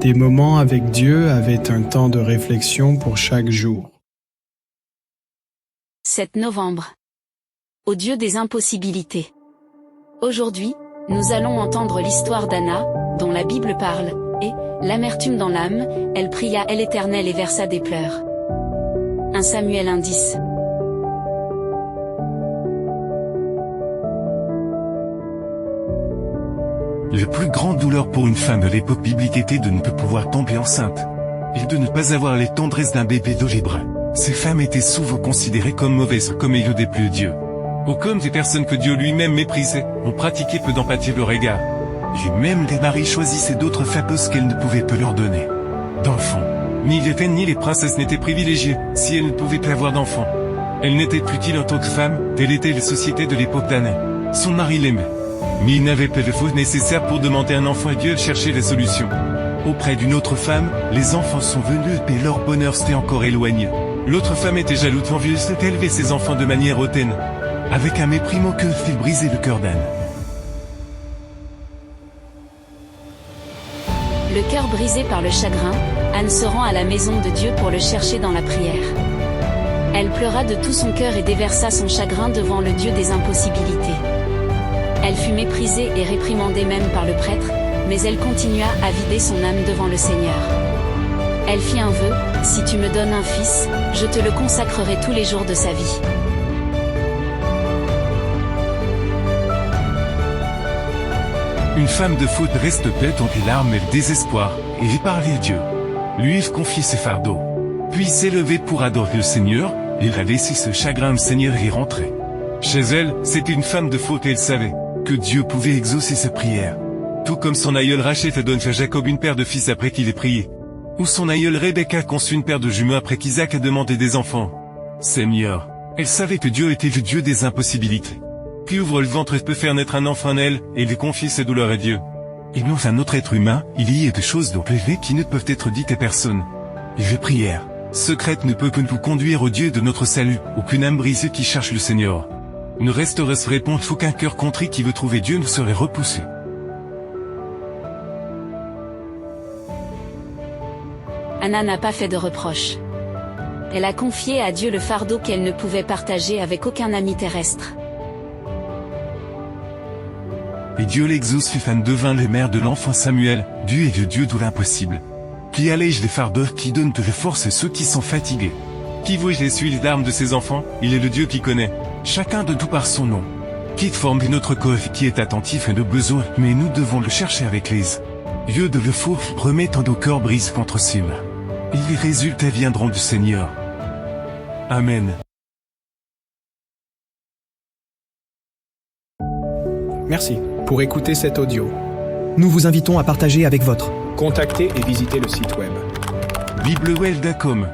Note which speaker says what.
Speaker 1: Des moments avec Dieu avaient un temps de réflexion pour chaque jour.
Speaker 2: 7 novembre. Au Dieu des impossibilités. Aujourd'hui, nous allons entendre l'histoire d'Anna, dont la Bible parle, et, l'amertume dans l'âme, elle pria l'Éternel et versa des pleurs. 1 Samuel 1:10.
Speaker 3: La plus grande douleur pour une femme de l'époque biblique était de ne pas pouvoir tomber enceinte, et de ne pas avoir les tendresses d'un bébé d'algèbre. Ces femmes étaient souvent considérées comme mauvaises, comme ayant des plus Dieu. Ou comme des personnes que Dieu lui-même méprisait, on pratiquait peu d'empathie le regard. Et même des maris choisissaient d'autres femmes parce qu'elles ne pouvaient pas leur donner d'enfants. Ni les reines ni les princesses n'étaient privilégiées, si elles ne pouvaient pas avoir d'enfants. Elles n'étaient plus utiles en tant que femmes, telle était la société de l'époque d'Anna. Son mari l'aimait, mais il n'avait pas le faux nécessaire pour demander un enfant et Dieu cherchait les solutions. Auprès d'une autre femme, les enfants sont venus et leur bonheur s'était encore éloigné. L'autre femme était jalouse envieuse d'élever ses enfants de manière hautaine. Avec un mépris moqueux, il brisait le cœur d'Anne.
Speaker 2: Le cœur brisé par le chagrin, Anne se rend à la maison de Dieu pour le chercher dans la prière. Elle pleura de tout son cœur et déversa son chagrin devant le Dieu des impossibilités. Elle fut méprisée et réprimandée même par le prêtre, mais elle continua à vider son âme devant le Seigneur. Elle fit un vœu, « Si tu me donnes un fils, je te le consacrerai tous les jours de sa vie. »
Speaker 3: Une femme de faute reste bête entre les larmes et le désespoir, et il parlait à Dieu. Lui il confie ses fardeaux. Puis il s'est levé pour adorer le Seigneur, et il a laissé ce chagrin au Seigneur y rentrer. Chez elle, c'était une femme de faute et elle savait que Dieu pouvait exaucer sa prière. Tout comme son aïeul Rachel a donné à Jacob une paire de fils après qu'il ait prié. Ou son aïeul Rebecca a conçu une paire de jumeaux après qu'Isaac a demandé des enfants. Seigneur, elle savait que Dieu était le Dieu des impossibilités. Qui ouvre le ventre et peut faire naître un enfant en elle, et lui confie ses douleurs à Dieu. Et non un autre être humain, il y a des choses donc élevées qui ne peuvent être dites à personne. Et la prière secrète ne peut que nous conduire au Dieu de notre salut, aucune âme brisée qui cherche le Seigneur. Ne resterait ce répondre faut qu'un cœur contrit qui veut trouver Dieu ne serait repoussé.
Speaker 2: Anna n'a pas fait de reproches. Elle a confié à Dieu le fardeau qu'elle ne pouvait partager avec aucun ami terrestre.
Speaker 3: Et Dieu l'exauce fut fan devint le maire de l'enfant Samuel, Dieu est le Dieu de l'impossible. Qui allège les fardeaux, qui donne de la force à ceux qui sont fatigués. Qui vous essuie les larmes de ses enfants, il est le Dieu qui connaît, chacun de tout par son nom. Qui forme notre corps, qui est attentif à nos besoins, mais nous devons le chercher avec l'aise. Dieu de le faux, remettant nos corps brise contre ses mains. Et les résultats viendront du Seigneur. Amen.
Speaker 4: Merci pour écouter cet audio.
Speaker 5: Nous vous invitons à partager avec votre.
Speaker 4: Contactez et visitez le site web.
Speaker 3: biblewell.com